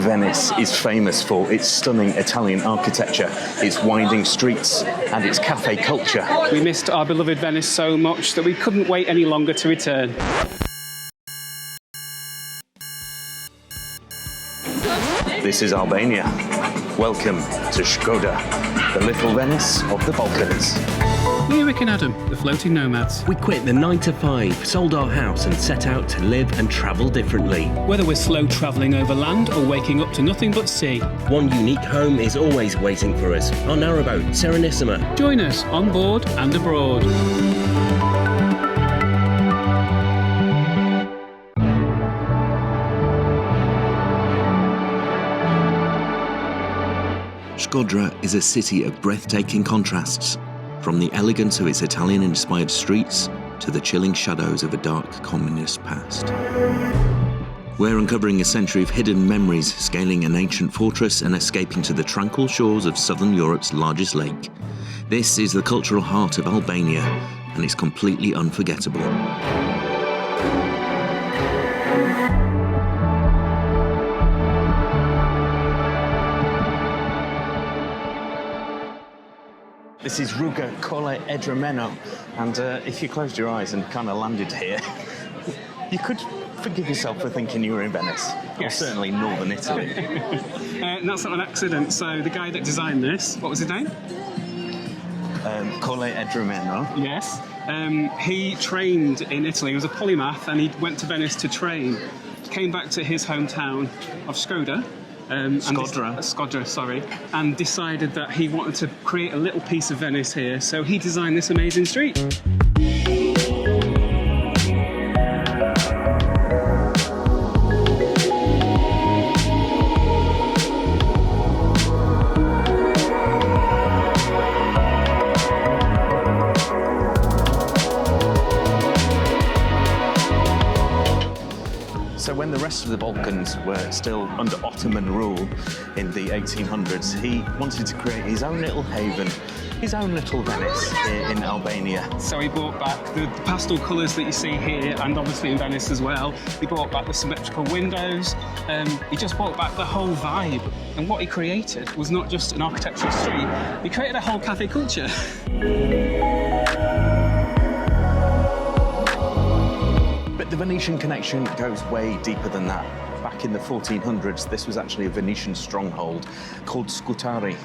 Venice is famous for its stunning Italian architecture, its winding streets, and its cafe culture. We missed our beloved Venice so much that we couldn't wait any longer to return. This is Albania. Welcome to Shkoder, the Little Venice of the Balkans. We're Rick and Adam, the floating nomads. We quit the 9 to 5, sold our house and set out to live and travel differently. Whether we're slow travelling over land or waking up to nothing but sea. One unique home is always waiting for us, our narrowboat, Serenissima. Join us on board and abroad. Shkodra is a city of breathtaking contrasts, from the elegance of its Italian-inspired streets to the chilling shadows of a dark communist past. We're uncovering a century of hidden memories, scaling an ancient fortress and escaping to the tranquil shores of southern Europe's largest lake. This is the cultural heart of Albania, and it's completely unforgettable. This is Rruga, Kole Idromeno, and if you closed your eyes and kind of landed here, you could forgive yourself for thinking you were in Venice, yes. Or certainly northern Italy. And that's not an accident. So the guy that designed this, what was his name? Kole Idromeno. Yes. He trained in Italy. He was a polymath, and he went to Venice to train. Came back to his hometown of Shkoder. Shkodra, sorry, and decided that he wanted to create a little piece of Venice here, so he designed this amazing street. So when the rest of the Balkans were still under Ottoman rule in the 1800s, he wanted to create his own little haven, his own little Venice here in Albania. So he brought back the pastel colours that you see here, and obviously in Venice as well. He brought back the symmetrical windows. He just brought back the whole vibe. And what he created was not just an architectural street, he created a whole cafe culture. The Venetian connection goes way deeper than that. Back in the 1400s, this was actually a Venetian stronghold called Scutari,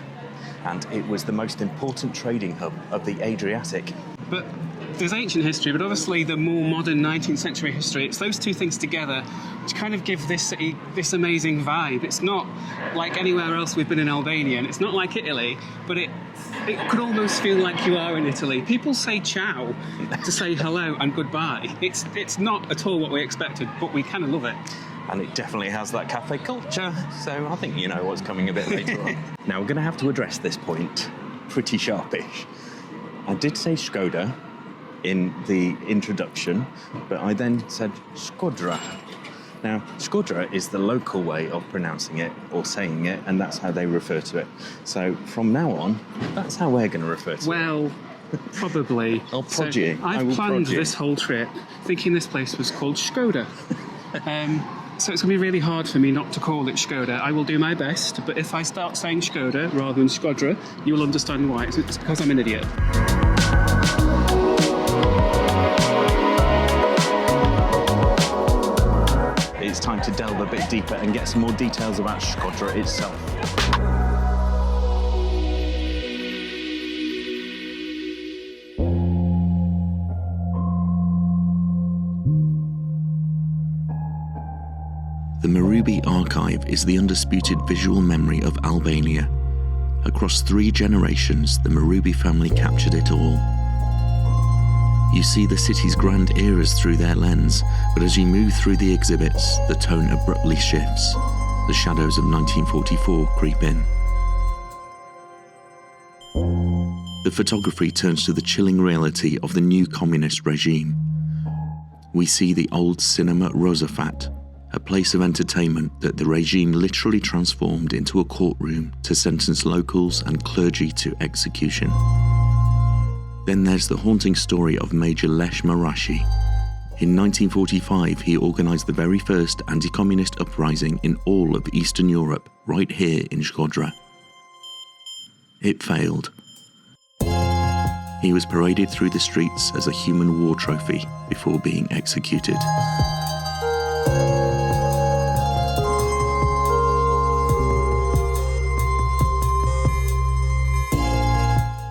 and it was the most important trading hub of the Adriatic. But there's ancient history, but obviously the more modern 19th century history, it's those two things together which kind of give this city this amazing vibe. It's not like anywhere else we've been in Albania, and it's not like Italy, but it could almost feel like you are in Italy. People say ciao to say hello and goodbye. It's not at all what we expected, but we kind of love it. And it definitely has that cafe culture, so I think you know what's coming a bit later on. Now, we're going to have to address this point pretty sharpish. I did say Shkoder in the introduction, but I then said Shkodra. Now, Shkodra is the local way of pronouncing it or saying it, and that's how they refer to it. So from now on, that's how we're going to refer to it. Well, probably. I'll prod you. I've planned this whole trip thinking this place was called Shkoder. So it's going to be really hard for me not to call it Shkoder. I will do my best, but if I start saying Shkoder rather than Shkodra, you will understand why. It's because I'm an idiot. It's time to delve a bit deeper and get some more details about Shkodra itself. The Marubi Archive is the undisputed visual memory of Albania. Across 3 generations, the Marubi family captured it all. You see the city's grand eras through their lens, but as you move through the exhibits, the tone abruptly shifts. The shadows of 1944 creep in. The photography turns to the chilling reality of the new communist regime. We see the old cinema Rozafa, a place of entertainment that the regime literally transformed into a courtroom to sentence locals and clergy to execution. Then there's the haunting story of Major Lesh Marashi. In 1945, he organised the very first anti-communist uprising in all of Eastern Europe, right here in Shkodra. It failed. He was paraded through the streets as a human war trophy before being executed.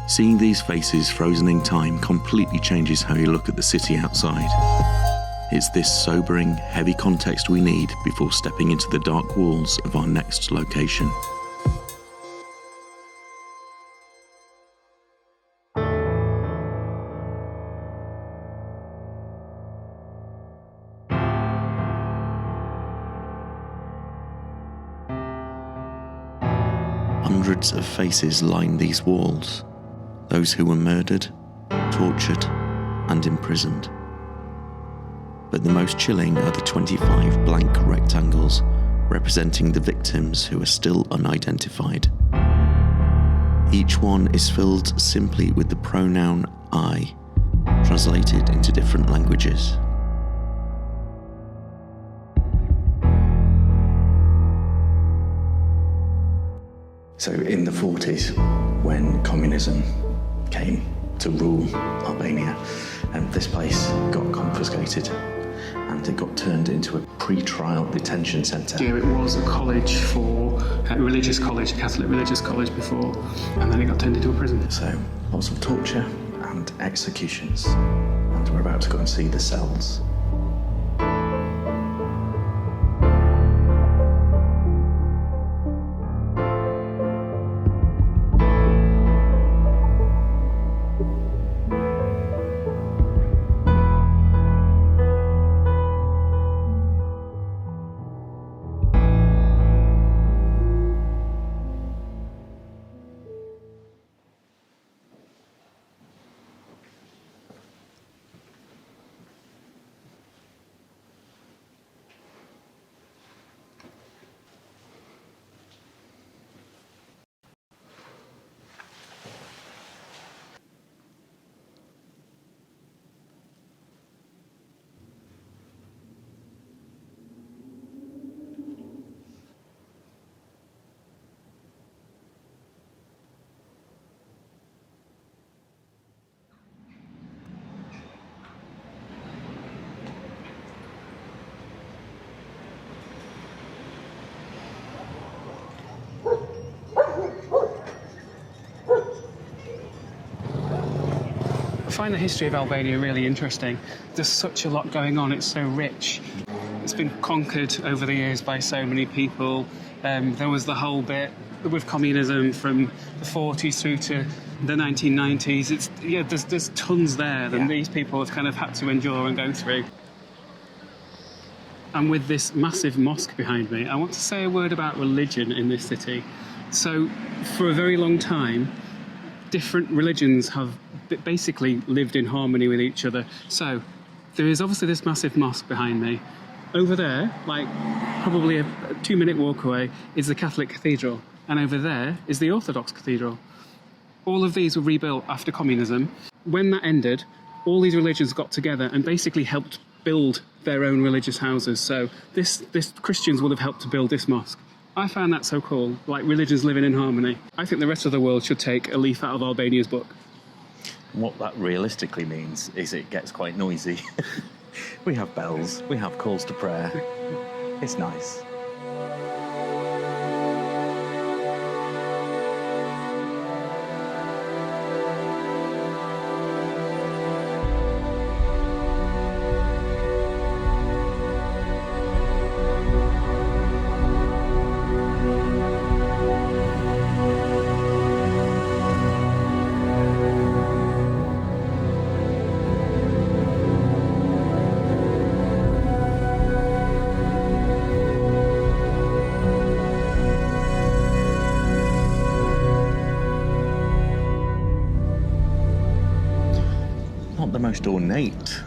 Seeing these faces frozen in time completely changes how you look at the city outside. It's this sobering, heavy context we need before stepping into the dark walls of our next location. Hundreds of faces line these walls. Those who were murdered, tortured, and imprisoned. But the most chilling are the 25 blank rectangles representing the victims who are still unidentified. Each one is filled simply with the pronoun I, translated into different languages. So in the 40s, when communism came to rule Albania, and this place got confiscated and it got turned into a pre-trial detention centre. Yeah, it was a college for a religious college, a Catholic religious college before, and then it got turned into a prison. So lots of torture and executions, and we're about to go and see the cells. I find the history of Albania really interesting. There's such a lot going on, it's so rich. It's been conquered over the years by so many people. There was the whole bit with communism from the 40s through to the 1990s. There's tons there that these people have kind of had to endure and go through. And with this massive mosque behind me, I want to say a word about religion in this city. So, for a very long time, different religions have basically lived in harmony with each other. So there is obviously this massive mosque behind me. Over there, like probably a 2-minute walk away, is the Catholic cathedral. And over there is the Orthodox cathedral. All of these were rebuilt after communism. When that ended, all these religions got together and basically helped build their own religious houses. So this Christians would have helped to build this mosque. I found that so cool, like religions living in harmony. I think the rest of the world should take a leaf out of Albania's book. What that realistically means is it gets quite noisy. We have bells, we have calls to prayer. It's nice. The most ornate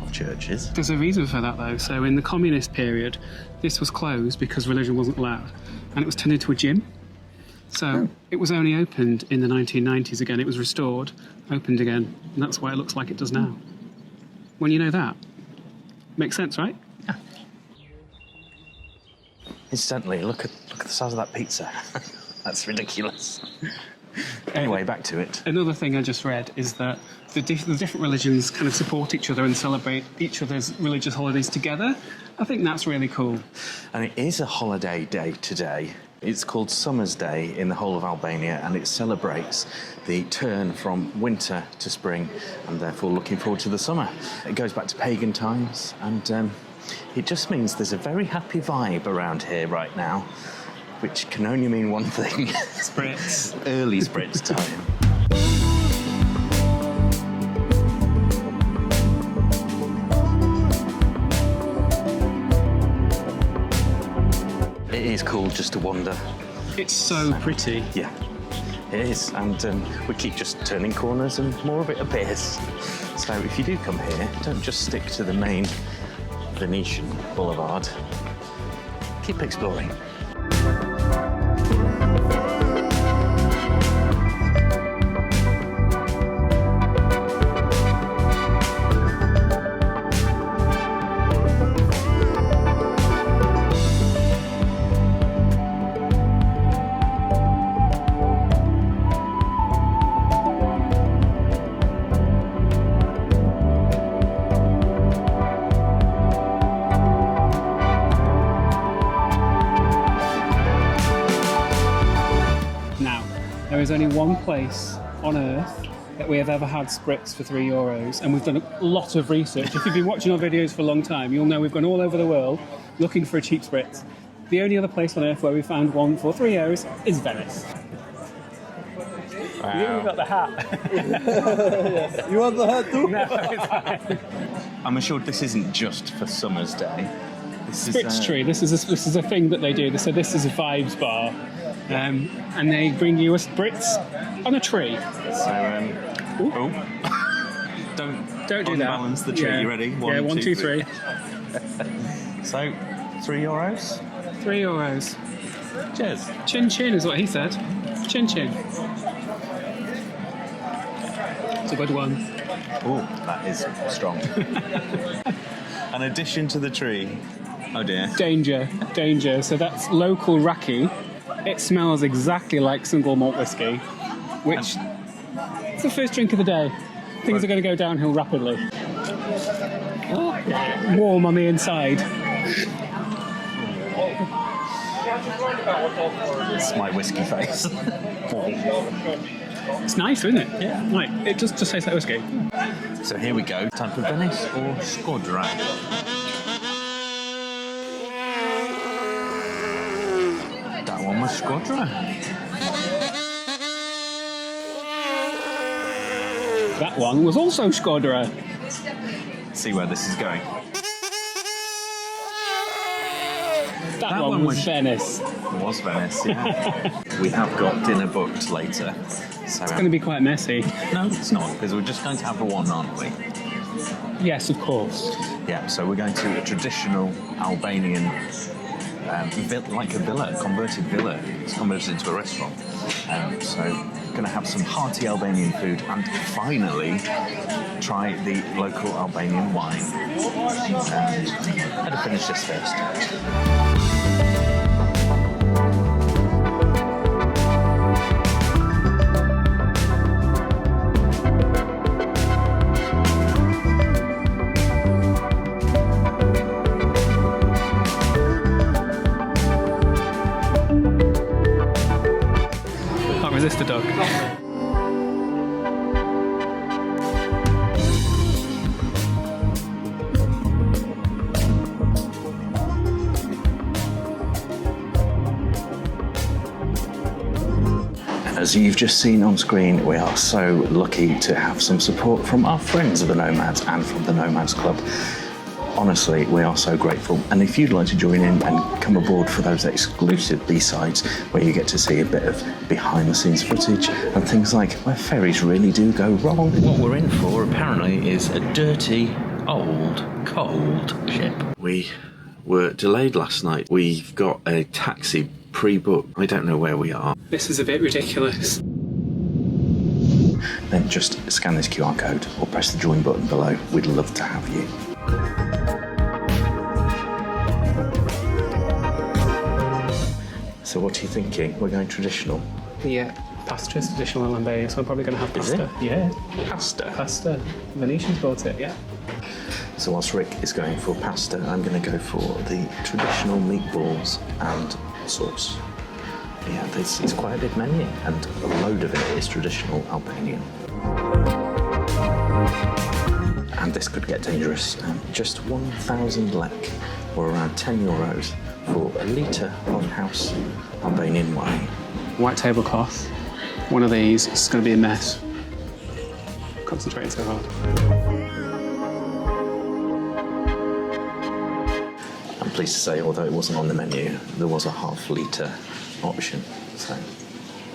of churches. There's a reason for that though. So in the communist period, this was closed because religion wasn't allowed, and it was turned into a gym. So it was only opened in the 1990s again. It was restored, opened again, and that's why it looks like it does now. When you know that, Makes sense, right? Incidentally, look at the size of that pizza. That's ridiculous. Anyway, back to it. Another thing I just read is that the different religions kind of support each other and celebrate each other's religious holidays together. I think that's really cool. And it is a holiday day today. It's called Summer's Day in the whole of Albania, and it celebrates the turn from winter to spring, and therefore looking forward to the summer. It goes back to pagan times, and it just means there's a very happy vibe around here right now, which can only mean one thing. Spritz. Early Spritz time. It is cool just to wander. It's so pretty. Yeah, it is, and we keep just turning corners and more of it appears. So if you do come here, don't just stick to the main Venetian Boulevard. Keep exploring. There is only one place on Earth that we have ever had Spritz for €3, and we've done a lot of research. If you've been watching our videos for a long time, you'll know we've gone all over the world looking for a cheap Spritz. The only other place on Earth where we found one for €3 is Venice. Wow. You even got the hat. Yes. You want the hat too? No, it's fine. I'm assured this isn't just for Summer's Day. This Spritz is, tree. This is a thing that they do. They said this is a vibes bar, and they bring you a Spritz on a tree. So, oh. Don't do that. Unbalance the tree. Yeah. You ready? Yeah, one, two, three. So, €3. €3. Cheers. Chin chin is what he said. Chin chin. It's a good one. Oh, that is strong. An addition to the tree. Oh dear. Danger, danger. So that's local raki. It smells exactly like single malt whiskey, which it's the first drink of the day. Things are going to go downhill rapidly. Warm on the inside. It's my whiskey face. It's nice, isn't it? Yeah. Like, it just tastes like whiskey. So here we go. Time for Venice or Shkodra. That one was Shkodra. That one was also Shkodra. See where this is going. That one was Venice. It was Venice, yeah. We have got dinner booked later. So, It's going to be quite messy. No, it's not, because we're just going to have one, aren't we? Yes, of course. Yeah, so we're going to a traditional Albanian, like a villa, converted villa. It's converted into a restaurant. So we're going to have some hearty Albanian food and finally try the local Albanian wine. Better finish this first. Can't resist a dog. As you've just seen on screen, we are so lucky to have some support from our friends of the Nomads and from the Nomads Club. Honestly, we are so grateful. And if you'd like to join in and come aboard for those exclusive B-sides where you get to see a bit of behind-the-scenes footage and things like where ferries really do go wrong. What we're in for, apparently, is a dirty, old, cold ship. We were delayed last night. We've got a taxi pre-booked. I don't know where we are. This is a bit ridiculous. Then just scan this QR code or press the join button below. We'd love to have you. So what are you thinking? We're going traditional? Yeah, pasta is traditional in Albania, so I'm probably going to have pasta. Yeah. Pasta. Venetians bought it, yeah. So whilst Rick is going for pasta, I'm going to go for the traditional meatballs and sauce. Yeah, it's quite a big menu, and a load of it is traditional Albanian. And this could get dangerous. Just 1,000 lek, or around 10 euros, for a litre of house Albanian wine. White tablecloth. One of these is going to be a mess. Concentrating so hard. I'm pleased to say, although it wasn't on the menu, there was a half-litre option. So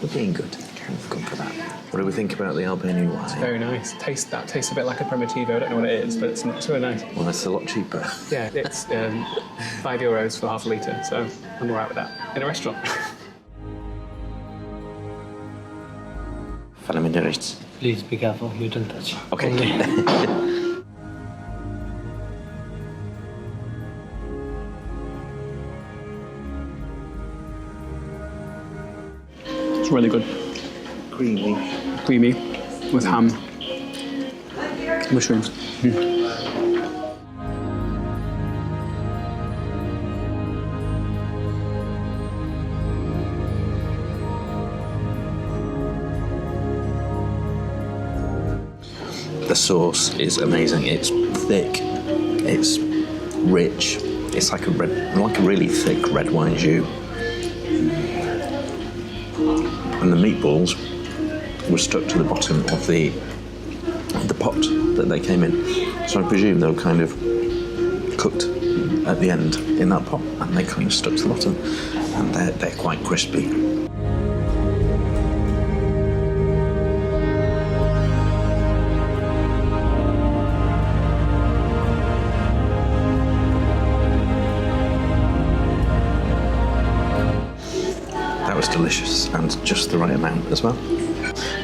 we're being good. We've gone for that. What do we think about the Albanian wine? Very nice. That tastes a bit like a Primitivo. I don't know what it is, but it's so nice. Well, it's a lot cheaper. Yeah, it's €5 for half a litre, so I'm all right with that. In a restaurant. Faleminderit. Please be careful, you don't touch. Okay. It's really good. Creamy, with ham. Mushrooms. The sauce is amazing. It's thick, it's rich. It's like a really thick red wine jus. And the meatballs were stuck to the bottom of the pot that they came in. So I presume they were kind of cooked at the end in that pot, and they kind of stuck to the bottom, and they're quite crispy. That was delicious, and just the right amount as well.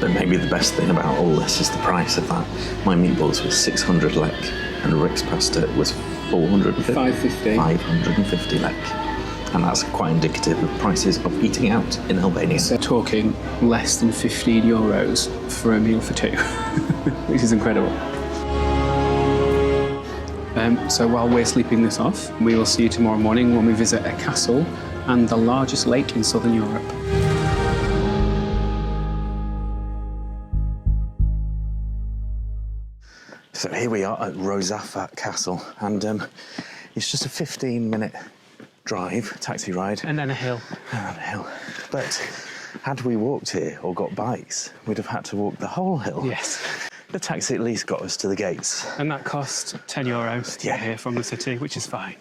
But maybe the best thing about all this is the price of that. My meatballs were 600 lek, and Rick's pasta was 450. 550 lek. And that's quite indicative of prices of eating out in Albania. So talking less than €15 for a meal for two, which is incredible. So while we're sleeping this off, we will see you tomorrow morning when we visit a castle and the largest lake in southern Europe. So here we are at Rozafa Castle, and it's just a 15-minute drive, taxi ride. And then a hill. And a hill. But had we walked here or got bikes, we'd have had to walk the whole hill. Yes. The taxi at least got us to the gates. And that cost €10 to get here from the city, which is fine.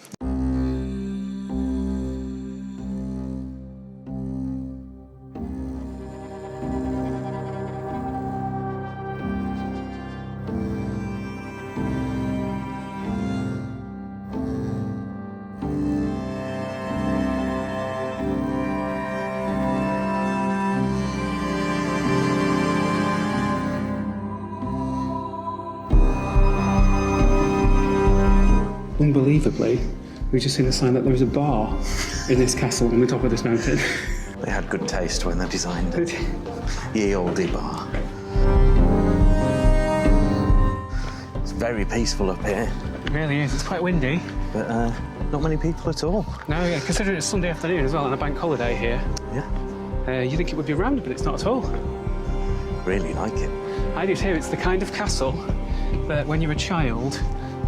Unbelievably, we've just seen a sign that there is a bar in this castle on the top of this mountain. They had good taste when they designed it. Ye olde bar. It's very peaceful up here. It really is. It's quite windy. But not many people at all. No, yeah, considering it's Sunday afternoon as well and a bank holiday here. Yeah. You think it would be rammed, but it's not at all. Really like it. I do too. It's the kind of castle that when you're a child,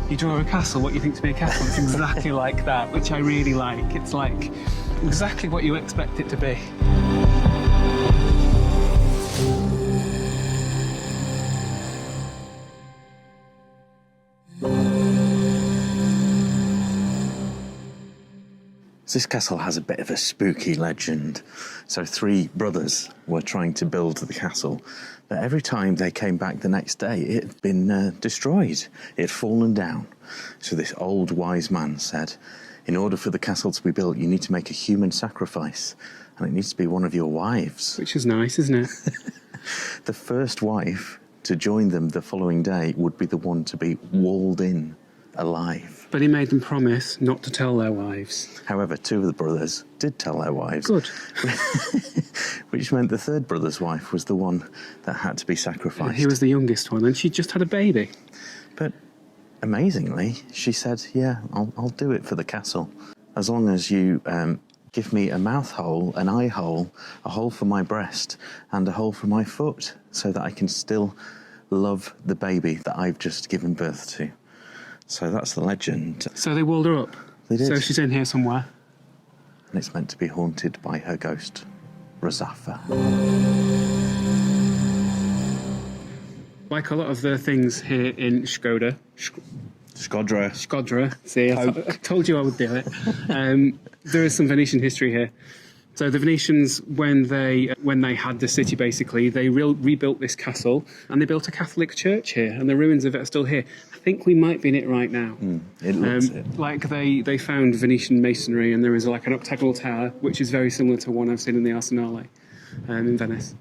you draw a castle, what you think to be a castle. It's exactly like that, which I really like. It's like exactly what you expect it to be. This castle has a bit of a spooky legend. So 3 brothers were trying to build the castle, but every time they came back the next day, it had been destroyed. It had fallen down. So this old wise man said, in order for the castle to be built, you need to make a human sacrifice, and it needs to be one of your wives. Which is nice, isn't it? The first wife to join them the following day would be the one to be walled in alive. But he made them promise not to tell their wives. However, 2 of the brothers did tell their wives. Good. Which meant the 3rd brother's wife was the one that had to be sacrificed. He was the youngest one, and she just had a baby. But amazingly, she said, yeah, I'll do it for the castle. As long as you give me a mouth hole, an eye hole, a hole for my breast, and a hole for my foot, so that I can still love the baby that I've just given birth to. So that's the legend. So they walled her up? They did. So she's in here somewhere? And it's meant to be haunted by her ghost, Rozafa. Like a lot of the things here in Shkodër, Shkodra. see, I told you I would do it. There is some Venetian history here. So the Venetians, when they had the city, basically, they rebuilt this castle, and they built a Catholic church here, and the ruins of it are still here. I think we might be in it right now. It looks it. Like they found Venetian masonry, and there is like an octagonal tower, which is very similar to one I've seen in the Arsenale in Venice.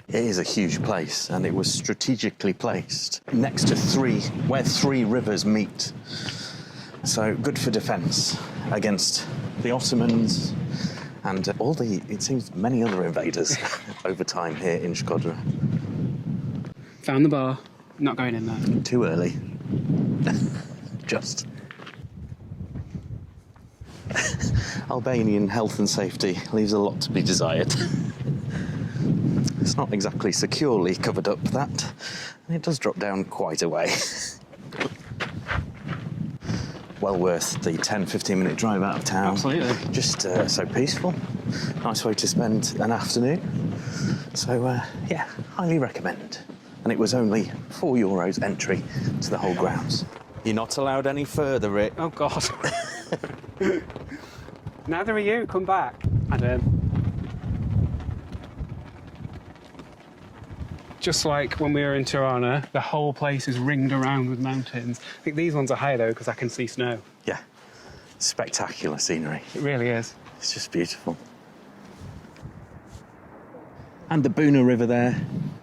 It is a huge place, and it was strategically placed next to where 3 rivers meet. So good for defence against the Ottomans and it seems, many other invaders over time here in Shkodra. Found the bar, not going in there. Too early. Just. Albanian health and safety leaves a lot to be desired. It's not exactly securely covered up, that, and it does drop down quite a way. Well worth the 10-15 minute drive out of town. Absolutely. Just so peaceful. Nice way to spend an afternoon. So, yeah, highly recommend. And it was only €4 entry to the whole grounds. You're not allowed any further, Rick. Oh, God. Neither are you. Come back. Adam. Just like when we were in Tirana, the whole place is ringed around with mountains. I think these ones are higher, though, because I can see snow. Yeah. Spectacular scenery. It really is. It's just beautiful. And the Buna River there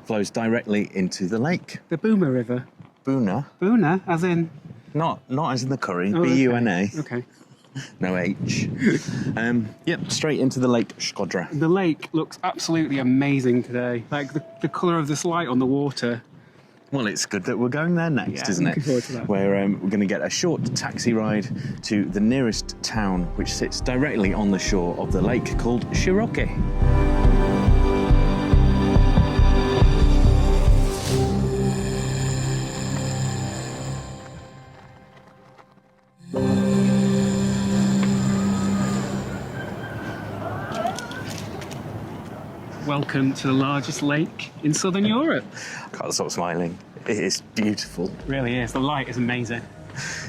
flows directly into the lake. The Boomer River. Buna? Buna, as in... Not as in the curry, Oh, B-U-N-A. Okay. No H. Yep, straight into the lake Shkodra. The lake looks absolutely amazing today. Like, the colour of this light on the water. Well, it's good that we're going there next, Yeah, isn't it? looking forward to that. Where we're going to get a short taxi ride to the nearest town, which sits directly on the shore of the lake, called Shkodër. Welcome to the largest lake in southern Europe. Can't stop smiling. It is beautiful. It really is. The light is amazing.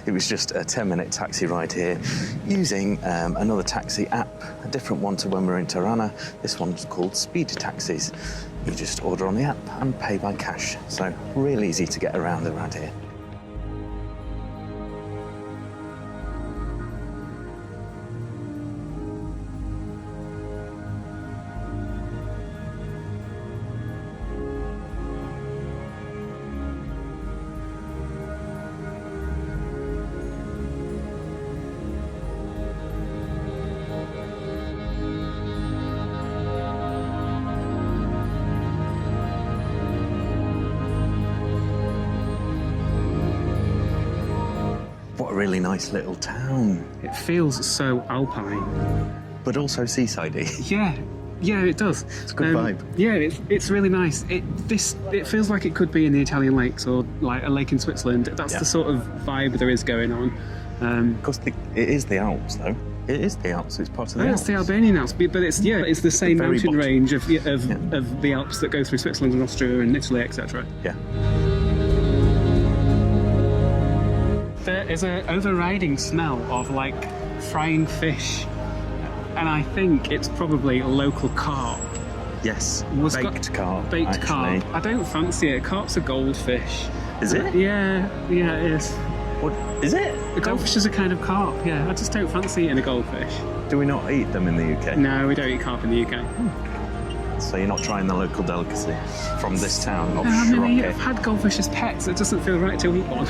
It was just a 10-minute taxi ride here using another taxi app, a different one to when we were in Tirana. This one's called Speed Taxis. You just order on the app and pay by cash. So real easy to get around here. What a really nice little town. It feels so alpine. But also seasidey. Yeah, it does. It's a good vibe. Yeah, it's really nice. It feels like it could be in the Italian lakes or like a lake in Switzerland. That's the sort of vibe there is going on. Of course, it is the Alps, though. It is the Alps. It's part of the Alps. It's the Albanian Alps, but it's the same The very mountain bottom. range of the Alps that go through Switzerland and Austria and Italy, etc. Yeah. There is an overriding smell of like frying fish, and I think it's probably a local carp. Yes. Baked carp. Baked actually. carp. I don't fancy it. Carp's a goldfish. Is it? Yeah, it is. What is it? A goldfish is a kind of carp. Yeah, I just don't fancy eating a goldfish. Do we not eat them in the UK? No, we don't eat carp in the UK. So you're not trying the local delicacy from this town of I mean, Shkodër. I've had goldfish as pets. It doesn't feel right to eat one.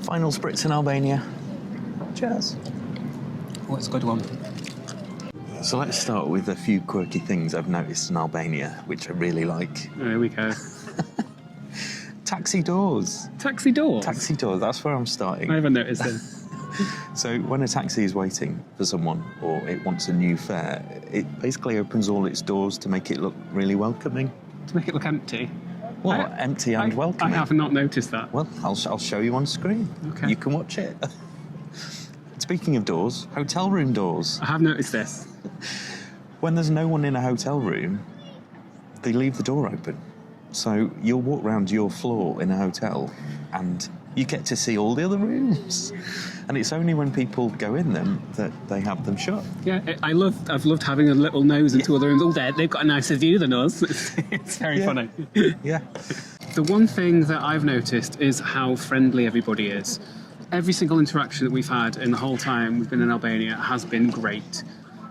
Final spritz in Albania. Cheers. Oh, it's a good one. So let's start with a few quirky things I've noticed in Albania, which I really like. Oh, here we go. Taxi doors. Taxi doors? Taxi doors, that's where I'm starting. I haven't noticed this. So when a taxi is waiting for someone or it wants a new fare, it basically opens all its doors to make it look really welcoming. To make it look empty. Well, empty and welcoming. I have not noticed that. Well, I'll show you on screen. Okay. You can watch it. Speaking of doors, hotel room doors. I have noticed this. When there's no one in a hotel room, they leave the door open. So you'll walk around your floor in a hotel and you get to see all the other rooms. And it's only when people go in them that they have them shut. Yeah, I've loved having a little nose into other rooms. Oh, they've got a nicer view than us. It's very funny. Yeah. The one thing that I've noticed is how friendly everybody is. Every single interaction that we've had in the whole time we've been in Albania has been great.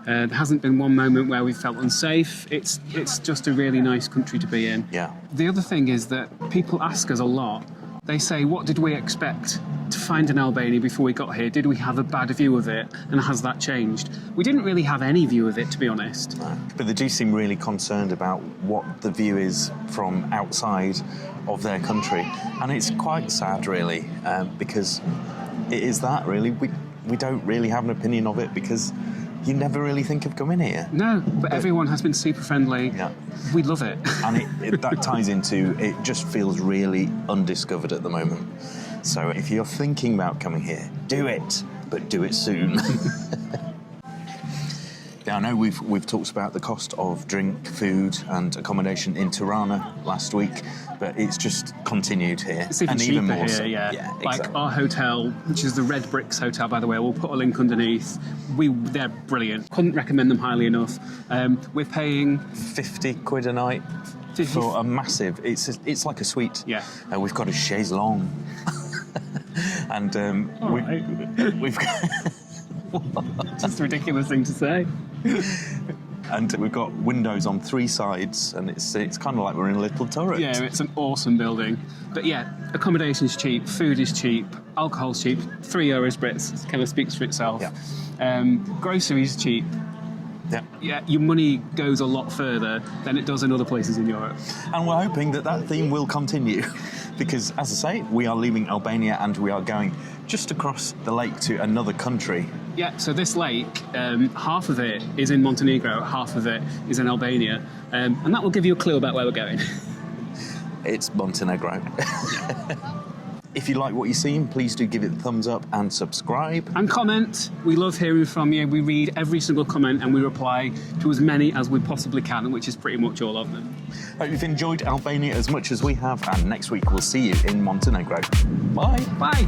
There hasn't been one moment where we felt unsafe. It's just a really nice country to be in. Yeah. The other thing is that people ask us a lot. They say, what did we expect to find in Albania before we got here? Did we have a bad view of it? And has that changed? We didn't really have any view of it, to be honest. But they do seem really concerned about what the view is from outside of their country. And it's quite sad, really, because it is that, really. We don't really have an opinion of it because you never really think of coming here. No, but everyone has been super friendly. Yeah. We love it. And that ties into, it just feels really undiscovered at the moment. So if you're thinking about coming here, do it, but do it soon. Now, I know we've talked about the cost of drink, food and accommodation in Tirana last week, but it's just continued here. It's even cheaper even more here, so. yeah. Like exactly. our hotel, which is the Red Bricks Hotel, by the way, we'll put a link underneath. They're brilliant. Couldn't recommend them highly enough. We're paying 50 quid a night 50 for a massive, it's like a suite. Yeah. We've got a chaise longue. And we've got... It's just a ridiculous thing to say. And we've got windows on 3 sides, and it's kind of like we're in a little turret. Yeah, it's an awesome building. But yeah, accommodation's cheap, food is cheap, alcohol's cheap, €3 Spritz, kind of speaks for itself. Yeah. Groceries cheap. Yeah. Yeah, your money goes a lot further than it does in other places in Europe. And we're hoping that theme will continue. Because, as I say, we are leaving Albania and we are going just across the lake to another country. Yeah, so this lake, half of it is in Montenegro, half of it is in Albania. And that will give you a clue about where we're going. It's Montenegro. If you like what you've seen, please do give it a thumbs up and subscribe. And comment. We love hearing from you. We read every single comment and we reply to as many as we possibly can, which is pretty much all of them. Hope you've enjoyed Albania as much as we have, and next week we'll see you in Montenegro. Bye. Bye.